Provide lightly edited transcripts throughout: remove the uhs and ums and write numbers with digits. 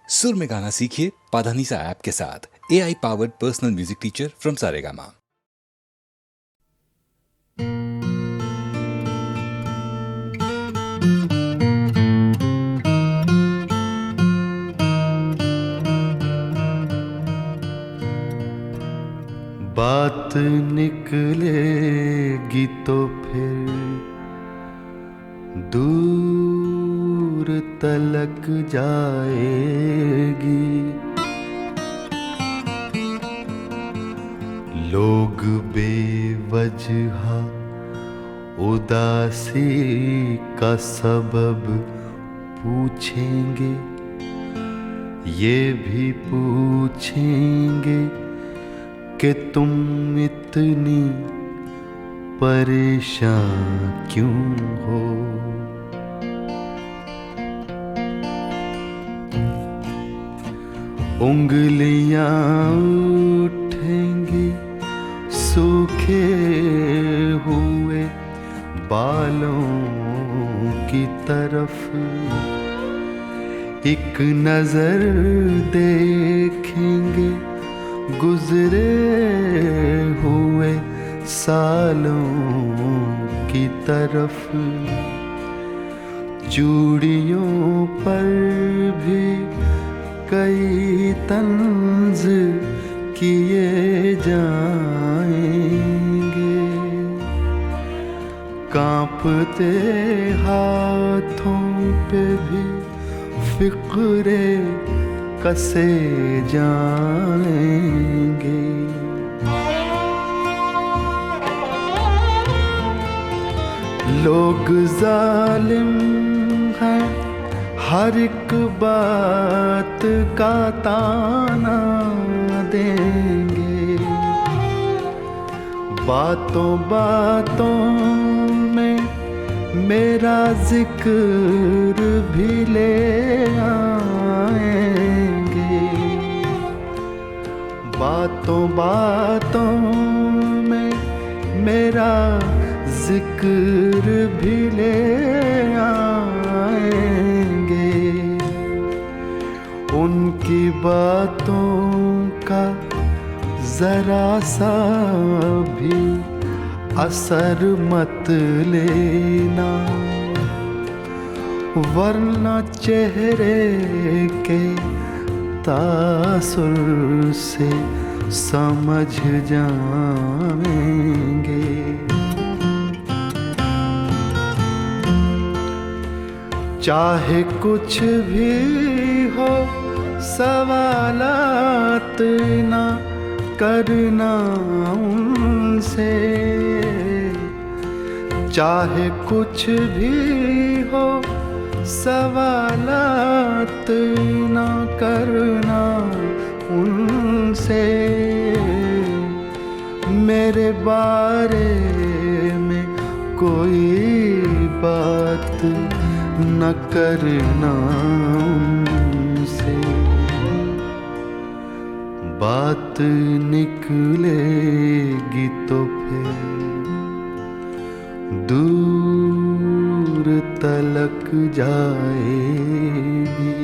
सुर में गाना सीखिए पाधानीसा ऐप के साथ। AI powered personal music teacher from Saregama. बात निकलेगी तो फिर दूर तलक जाएगी। लोग बेवजह उदासी का सबब पूछेंगे, ये भी पूछेंगे कि तुम इतनी परेशान क्यों हो। उंगलियां उठेंगी सूखे हुए बालों की तरफ, एक नजर देखेंगे गुजरे हुए सालों की तरफ। चूड़ियों पर भी कई तंज किए जाएंगे, कांपते हाथों पे भी फिक्रे कसे जाएंगे। लोग जालिम हैं, हर एक बात का ताना देंगे, बातों बातों में मेरा जिक्र भी ले आएंगे, बातों बातों में मेरा जिक्र भी ले आएंगे। उनकी बातों का जरा सा भी असर मत लेना, वरना चेहरे के तासुर से समझ जाएंगे। चाहे कुछ भी हो सवालात ना करना उनसे, चाहे कुछ भी हो सवालात ना करना उनसे। मेरे बारे में कोई बात न करना उनसे, बात निकलेगी तो फिर दूर तलक जाएगी।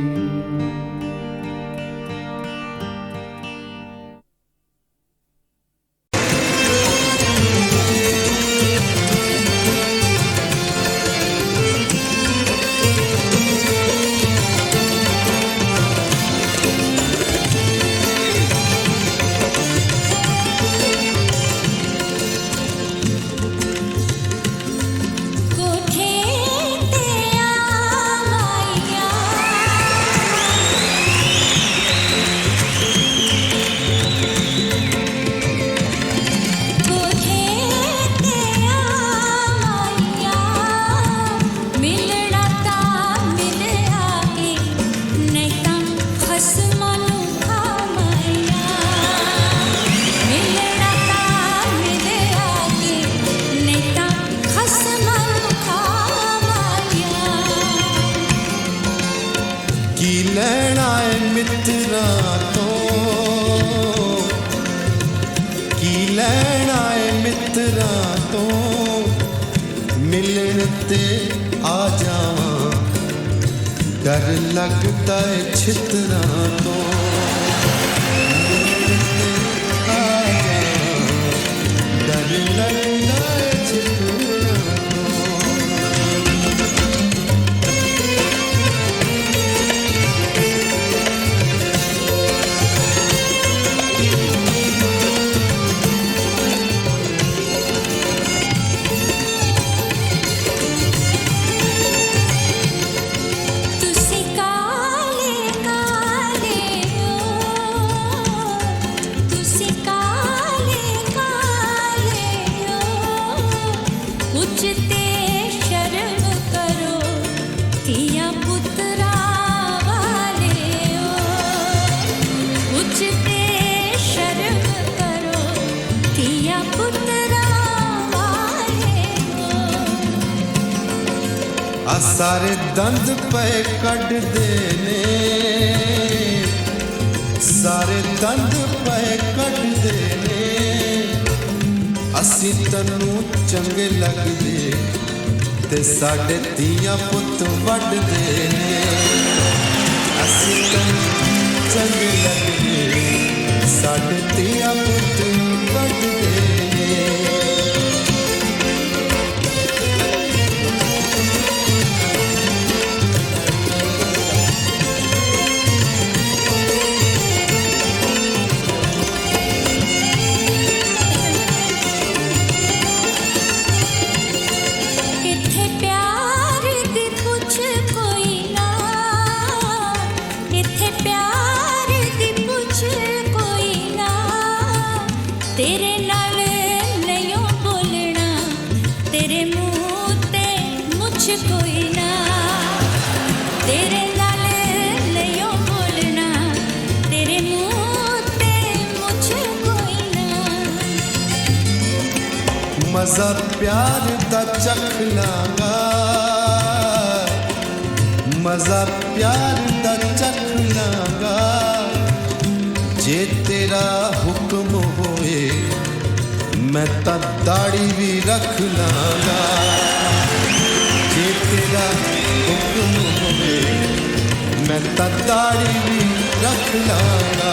ਲੈਣਾ ਏ ਮਿੱਤਰਾਂ ਤੋਂ ਮਿਲਣ ਤੇ ਆ ਜਾਵਾਂ डर लगता है छितरा तो डर लगता है छितरा सारे दंद पे कट देने सारे दंद पे कट देने असी तनू चंगे लगदे ते साडे धीआं पुत्त वड देने असी तनू चंगे लगदे साडे धीआं पुत्त वड देने मजा प्यार दा चख लांगा मजा प्यार दा चख लांगा जे तेरा हुक्म होए मैं ता दाढ़ी भी रख लांगा जे तेरा हुक्म होए मैं ता दाढ़ी भी रख लांगा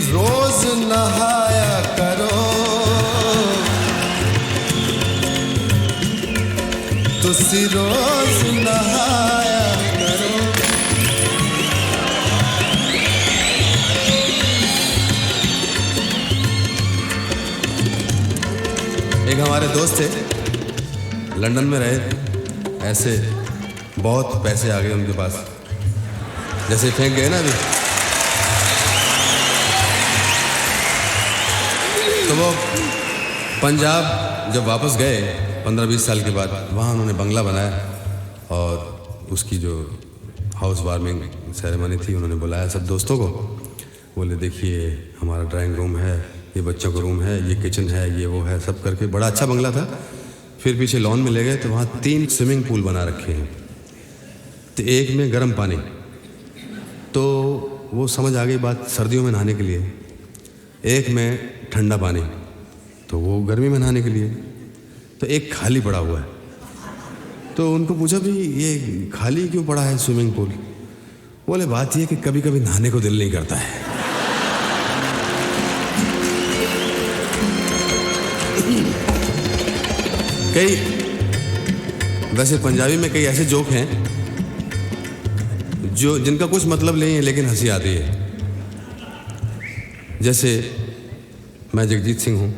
रोज नहाया करो तुसी रोज नहाया करो एक हमारे दोस्त थे लंदन में रहे ऐसे बहुत पैसे आ गए उनके पास जैसे फेंक गए ना अभी तो वो पंजाब जब वापस गए 15-20 साल के बाद वहाँ उन्होंने बंगला बनाया और उसकी जो हाउस वार्मिंग सेरेमनी थी उन्होंने बुलाया सब दोस्तों को बोले देखिए हमारा ड्राइंग रूम है ये बच्चों का रूम है ये किचन है ये वो है सब करके बड़ा अच्छा बंगला था। फिर पीछे लॉन में ले गए तो वहाँ 3 स्विमिंग पूल बना रखे हैं तो एक में गर्म पानी तो वो समझ आ गई बात सर्दियों में नहाने के लिए एक में ठंडा पानी तो वो गर्मी में नहाने के लिए तो एक खाली पड़ा हुआ है तो उनको पूछा भी ये खाली क्यों पड़ा है स्विमिंग पूल बोले बात ये कि कभी कभी नहाने को दिल नहीं करता है कई वैसे पंजाबी में कई ऐसे जोक हैं जो जिनका कुछ मतलब नहीं है लेकिन हंसी आती है जैसे मैं जगजीत सिंह हूँ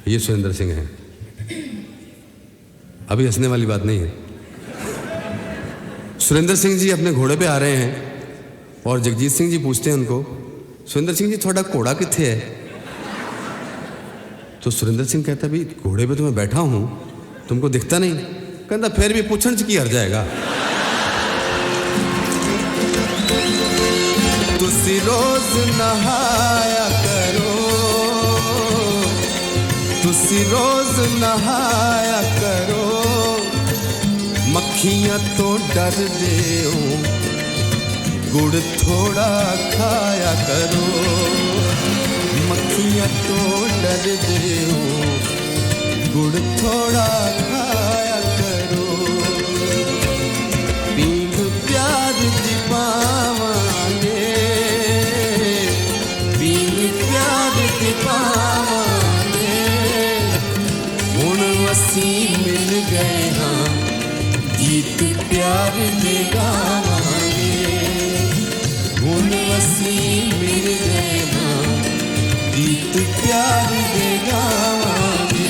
ये सुरेंद्र सिंह है अभी हंसने वाली बात नहीं है। सुरेंद्र सिंह जी अपने घोड़े पे आ रहे हैं और जगजीत सिंह जी पूछते हैं उनको, सुरेंद्र सिंह जी थोड़ा घोड़ा किथे है? तो सुरेंद्र सिंह कहता भी घोड़े पे तो मैं बैठा हूं, तुमको दिखता नहीं? कहता फिर भी पूछण च की हर जाएगा। तुसी रोज नहाया करो, तुसी रोज नहाया करो, मक्खियां तो डर दे हो, गुड़ थोड़ा खाया करो, मक्खियां तो डर दे हो, गुड़ थोड़ा खाया करो। पींग प्यार दी पावांगे, पींग प्यार दी पावांगे, हुण असी मिल गए हाँ, गीत प्यार दे गावांगे, हुण असी मिल गए हाँ, गीत प्यार दे गावांगे।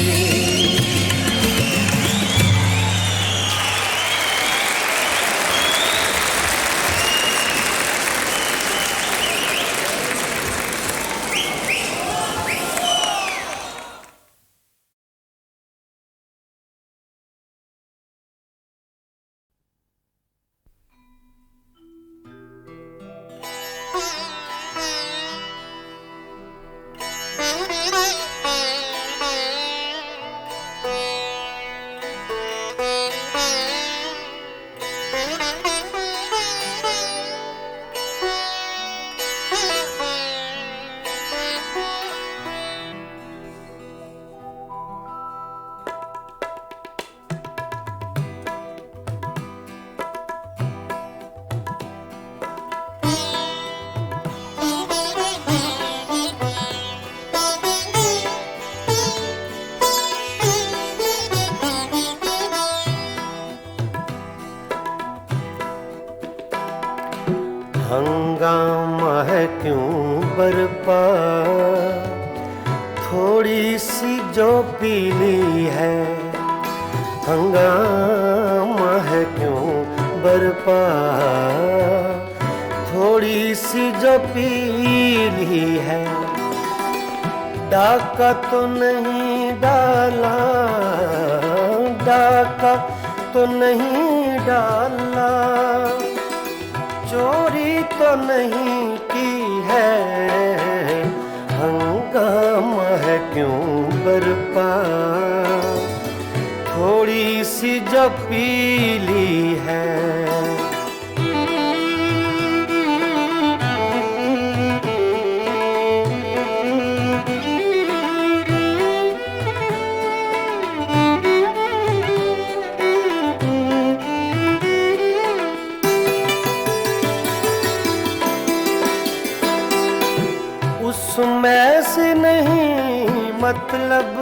हंगामा है क्यों बरपा, थोड़ी सी जो पीली है, हंगामा है क्यों बरपा, थोड़ी सी जो पीली है, डाका तो नहीं डाला, डाका तो नहीं डाला, चोरी तो नहीं की है, हंगामा है क्यों बरपा, थोड़ी सी जो पीली है। उसमें से नहीं मतलब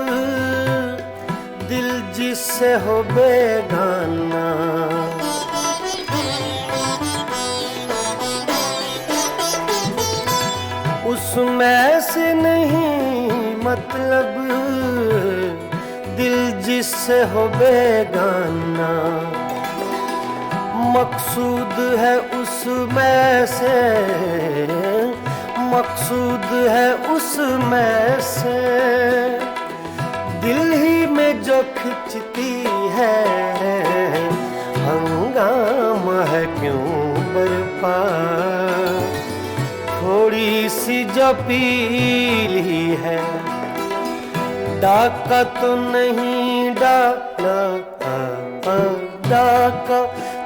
दिल जिससे हो बेगाना, उसमें से नहीं मतलब दिल जिससे हो बेगाना, मकसूद है उसमें से, मकसूद है उसमें से, दिल ही में जो खिंचती है, हंगामा है क्यों बरपा, थोड़ी सी जो पीली है, डाका तो नहीं डाला, डाका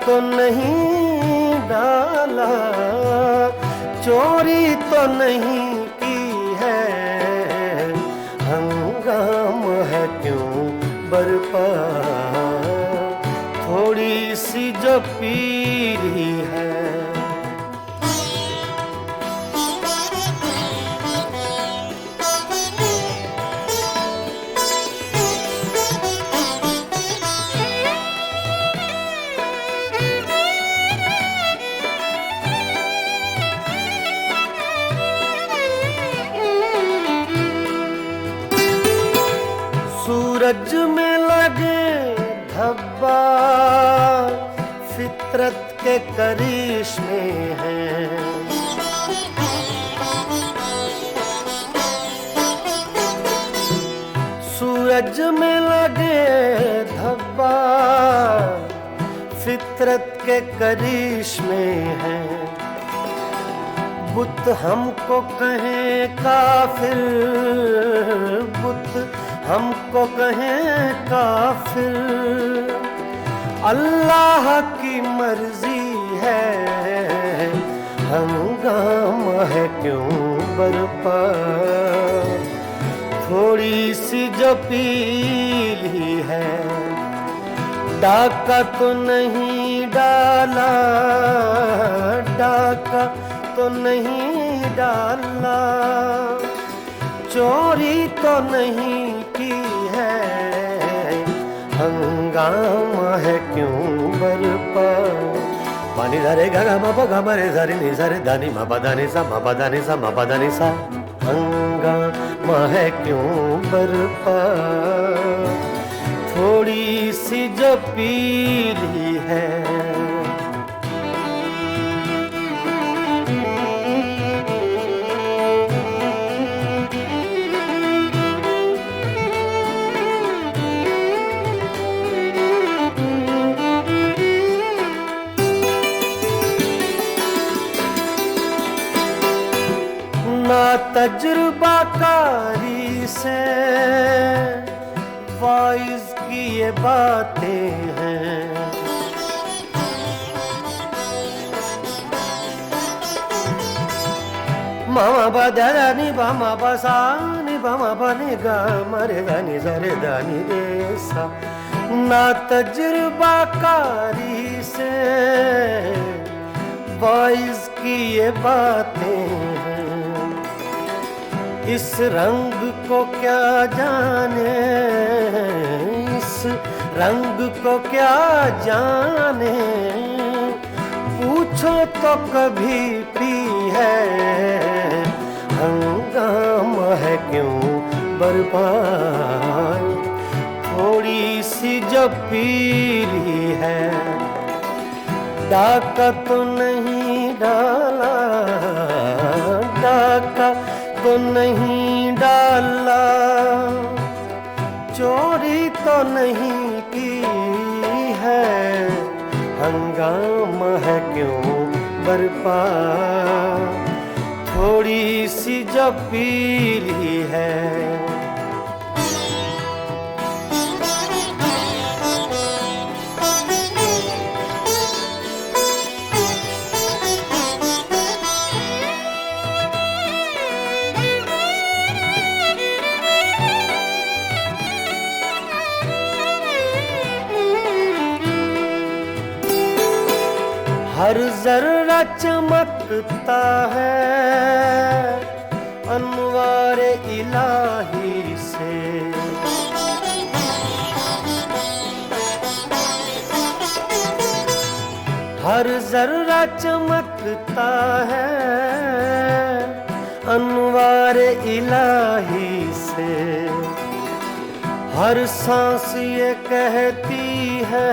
तो नहीं डाला, चोरी तो नहीं की है, हंगामा है क्यों बरपा, थोड़ी सी जो पीली है। सूरज में लगे धब्बे धब्बा फितरत के करिश्मे हैं। सूरज में लगे धब्बा फितरत के करिश्मे हैं। बुत हमको कहें काफिर, बुत हमको कहें काफिर, अल्लाह की मर्जी है, हंगामा है क्यों बरपा। थोड़ी सी जो पीली है, डाका तो नहीं डाला, डाका तो नहीं डाला, चोरी तो नहीं की है, हंगामा है क्यों बरपा। पानी धरे गा मा पा गा मा रे सा रे नि सा रे धा नि मा पा धा नि सा मा पा धा नि सा मा पा धा नि सा, हंगामा है क्यों बरपा। थोड़ी सी जो पीली है, ना तजुर्बाकारी से वाइज की ये बातें हैं। मामा बदा नि बामा बसा नि बामा बने गा मरे धनी सरे धनी रे सा। ना तजुर्बाकारी से वाइज की ये बातें हैं। इस रंग को क्या जाने, इस रंग को क्या जाने, पूछो तो कभी पी है, हंगामा है क्यों बर्बाद। थोड़ी सी जो पीली है, डाका तो नहीं डाला, डाका तो नहीं डाला, चोरी तो नहीं की है, हंगामा है क्यों बरपा। थोड़ी सी जो पीली है, हर जर्रा चमकता है अनवारे इलाही से। हर जर्रा चमकता है अनवारे इलाही से। हर सांस ये कहती है,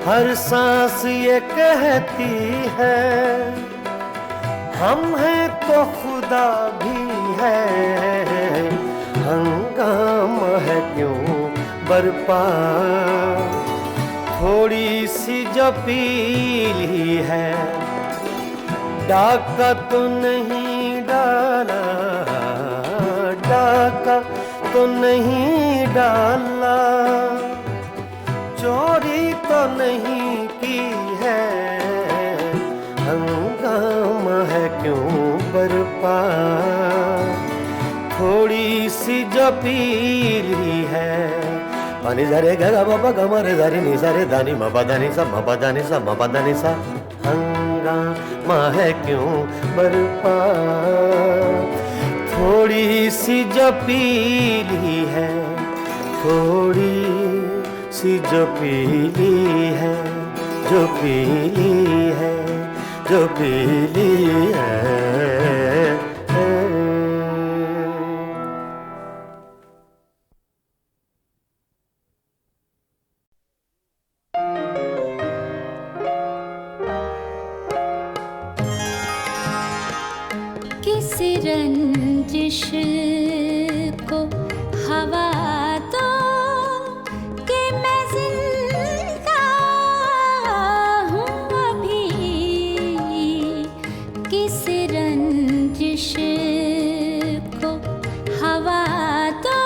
हर सांस ये कहती है, हम हैं तो खुदा भी है, हंगामा है क्यों बरपा। थोड़ी सी जो पीली है, डाका तो नहीं डाला, डाका तो नहीं डाला, चोरी तो नहीं की है, हंगामा है क्यों बरपा। थोड़ी सी जो पीली है, पानी धरे गा बाबा गा रे धरी नि सा रे धानी मा पा धानी सा मा पा धानी सा मा पा धानी सा, हंगामा है क्यों बरपा। थोड़ी सी जो पीली है, थोड़ी सी जो पीली है, जो पीली है, जो पीली है। रंजिश को हवा दो कि मैं जिंदा हूँ अभी, किस रंजिश को हवा दो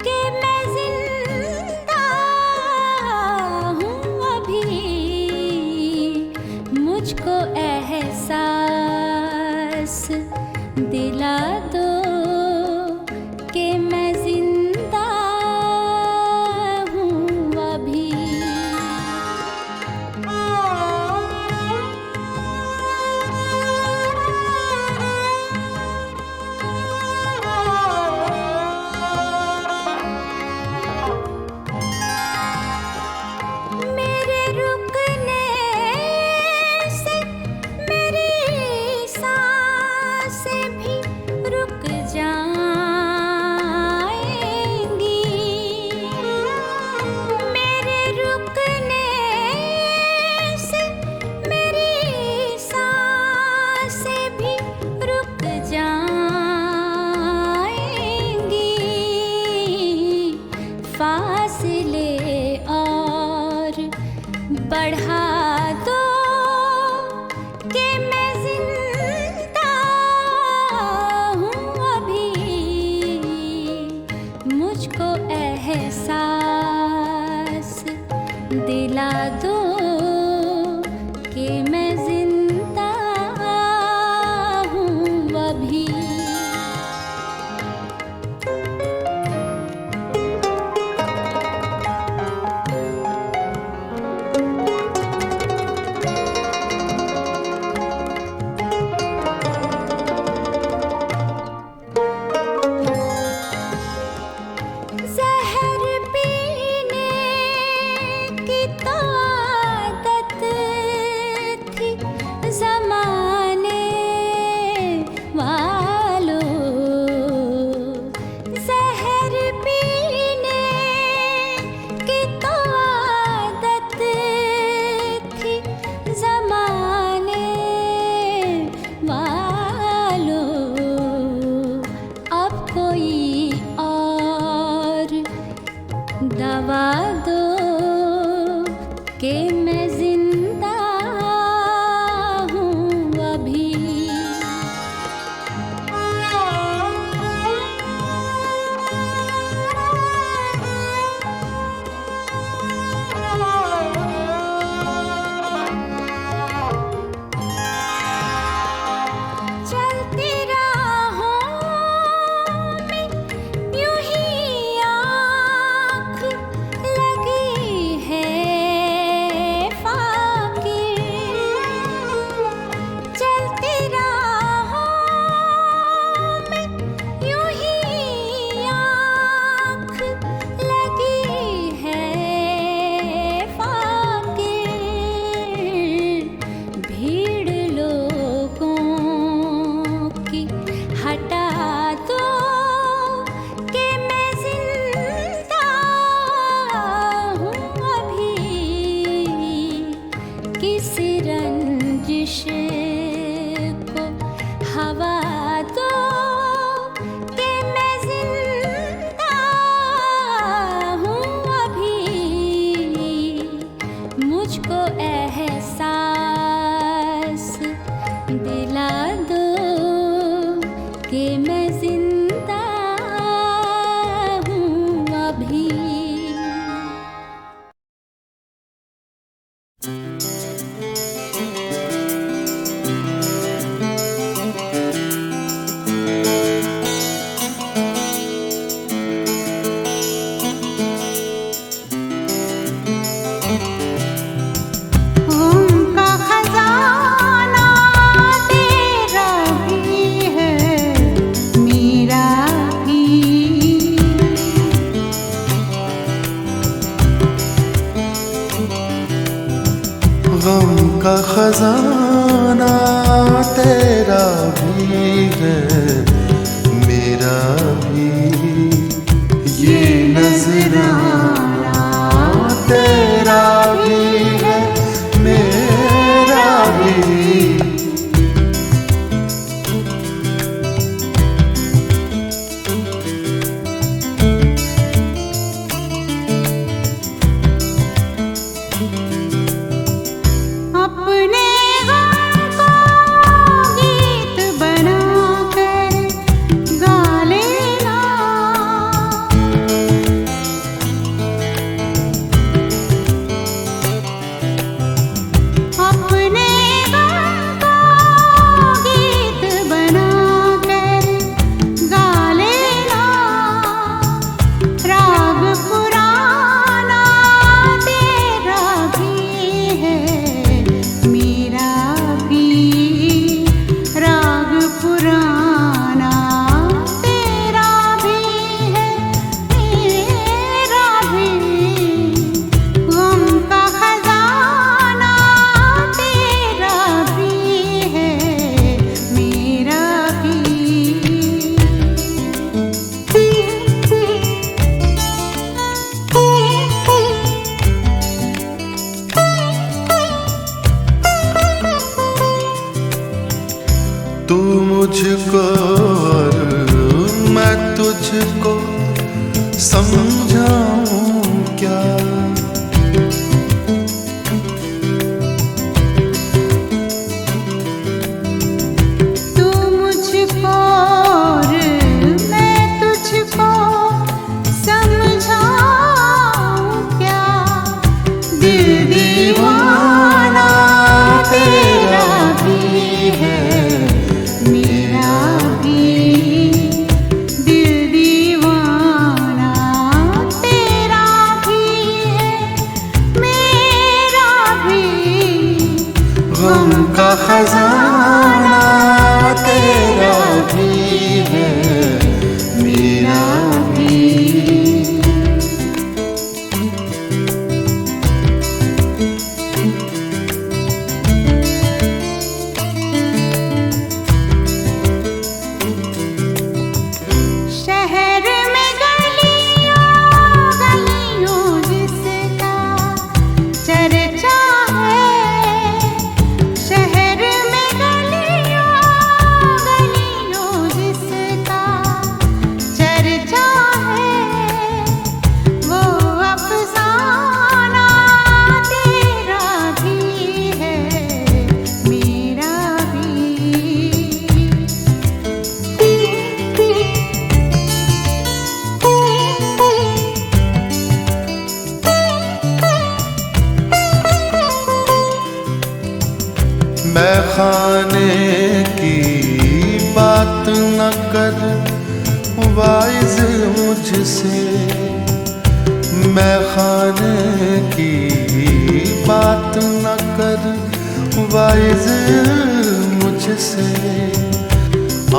कि मैं जिंदा हूँ अभी, मुझको एहसास दिला दो कि मैं जिंदा हूँ अभी। मेरे रुकने से मेरी सांसें भी रुक जाएंगी, मेरे रुकने से मेरी सांसें भी रुक जाएंगी, फासले और बढ़ा दो कि मैं जिंदा हूँ अभी, मुझको एहसास दिला दो कि मैं जिंदा हूँ अभी। जहर पीने की तो आदत थी ज़माने वालों, जहर पीने की तो आदत थी ज़माने वालों, अब कोई और दवा दो कि मैं जिंदा हूँ अभी। चलती राहों में यूं ही आँख लगी है फाकिर, चलती राहों में यूं ही आँख लगी है फाकिर, भीड़ लोगों की हटा दो कि मैं जिंदा हूँ अभी, किस रंजिश को हवा दो कि मैं जिंदा हूँ अभी, मुझको एहसास दिला दो कि मैं जिंदा हूँ अभी। उनका खजाना तेरा भी है, मेरा भी, गम का खजाना तेरा भी है, मेरा भी, ये नजराना तेरा भी है, मेरा भी, तू मुझको और मैं तुझको समझाऊं क्या। तू मुझको और मैं तुझको समझाऊं क्या। दिल दीवाना तेरा भी है मेरा भी। दिल दीवाना तेरा भी है मेरा भी। गम का खजाना तेरा भी है मेरा भी। शहर में गलियों गलियों जिसका चर्चा है। शहर में गलियों गलियों जिसका चर्चा है। वो अफसाना तेरा भी है मेरा भी। मैं खाने की बात न कर वाइज मुझसे। मैं खाने की बात न कर वाइज मुझसे।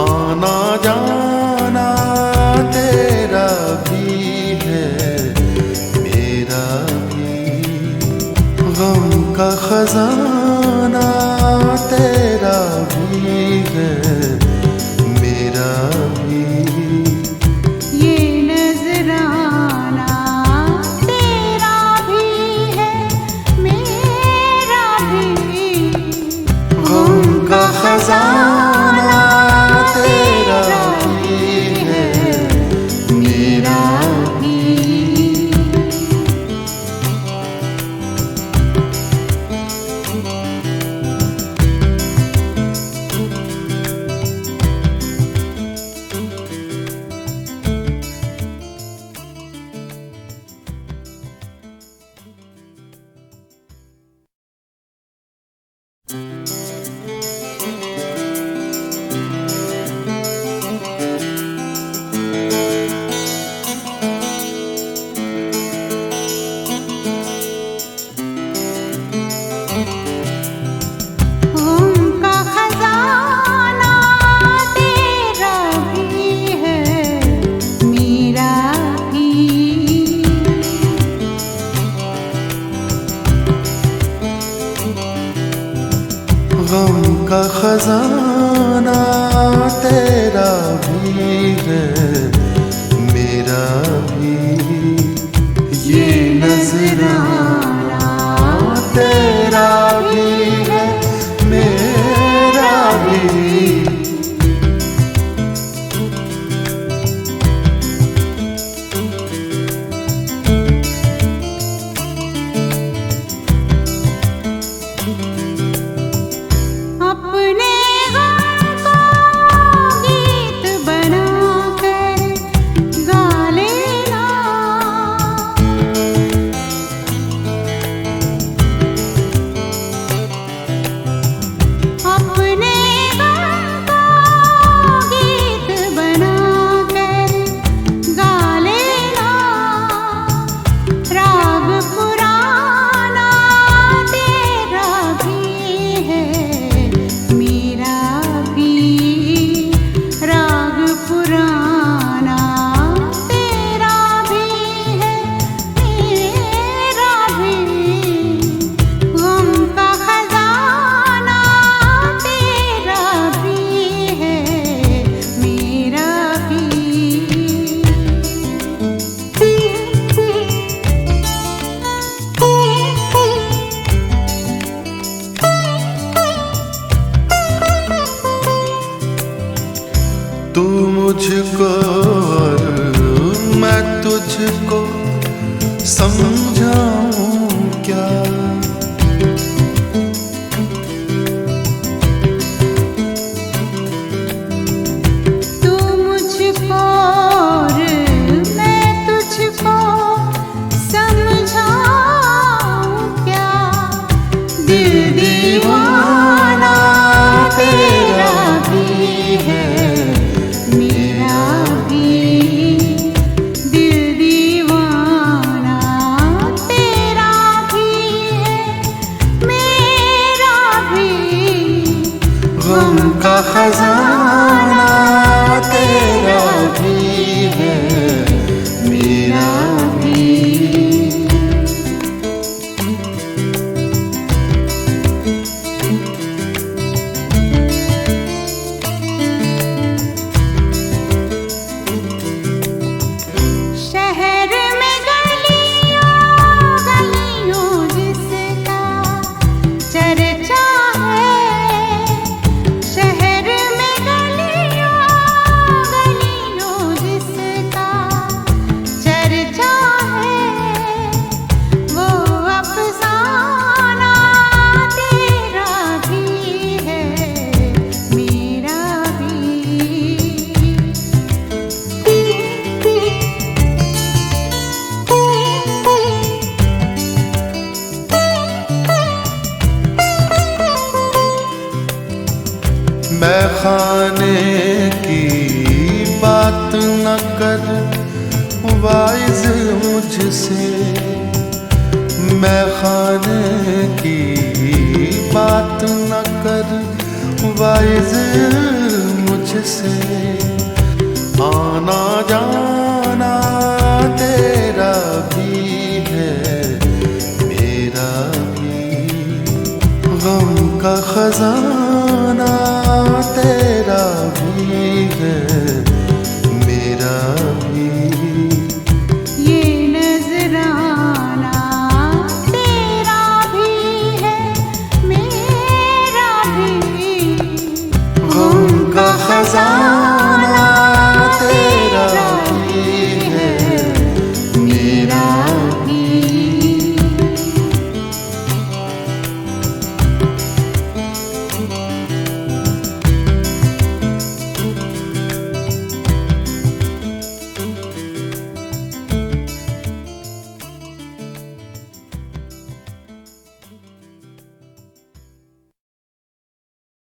आना जाना तेरा भी है मेरा भी। गम का खजाना तेरा भी है मेरा भी। ये नजराना तेरा भी है मेरा भी। गम का खजाना तेरा भी है मेरा भी। उनका खजाना तेरा भी है मेरा भी। गम का खजाना तेरा भी है मेरा भी। ये नजराना तेरा भी है मेरा भी। अपने गम को गीत बनाकर गा लेना। तू मुझको और मैं तुझको समझाऊं क्या। तू मुझको और मैं तुझको समझाऊं क्या। दिल दीवाना तेरा भी है मेरा भी। दिल दीवाना तेरा भी है मेरा भी। गम का खजाना तेरा भी है मेरा भी। शहर में गलियों गलियों जिसका चर्चा है। शहर में गलियों गलियों जिसका चर्चा है। वो अफसाना तेरा भी है मेरा भी। मैं खाने की बात न कर वाइज मुझसे। मैं खाने की बात न कर वाइज मुझसे। आना जाना तेरा भी है मेरा भी। गम का खजाना तेरा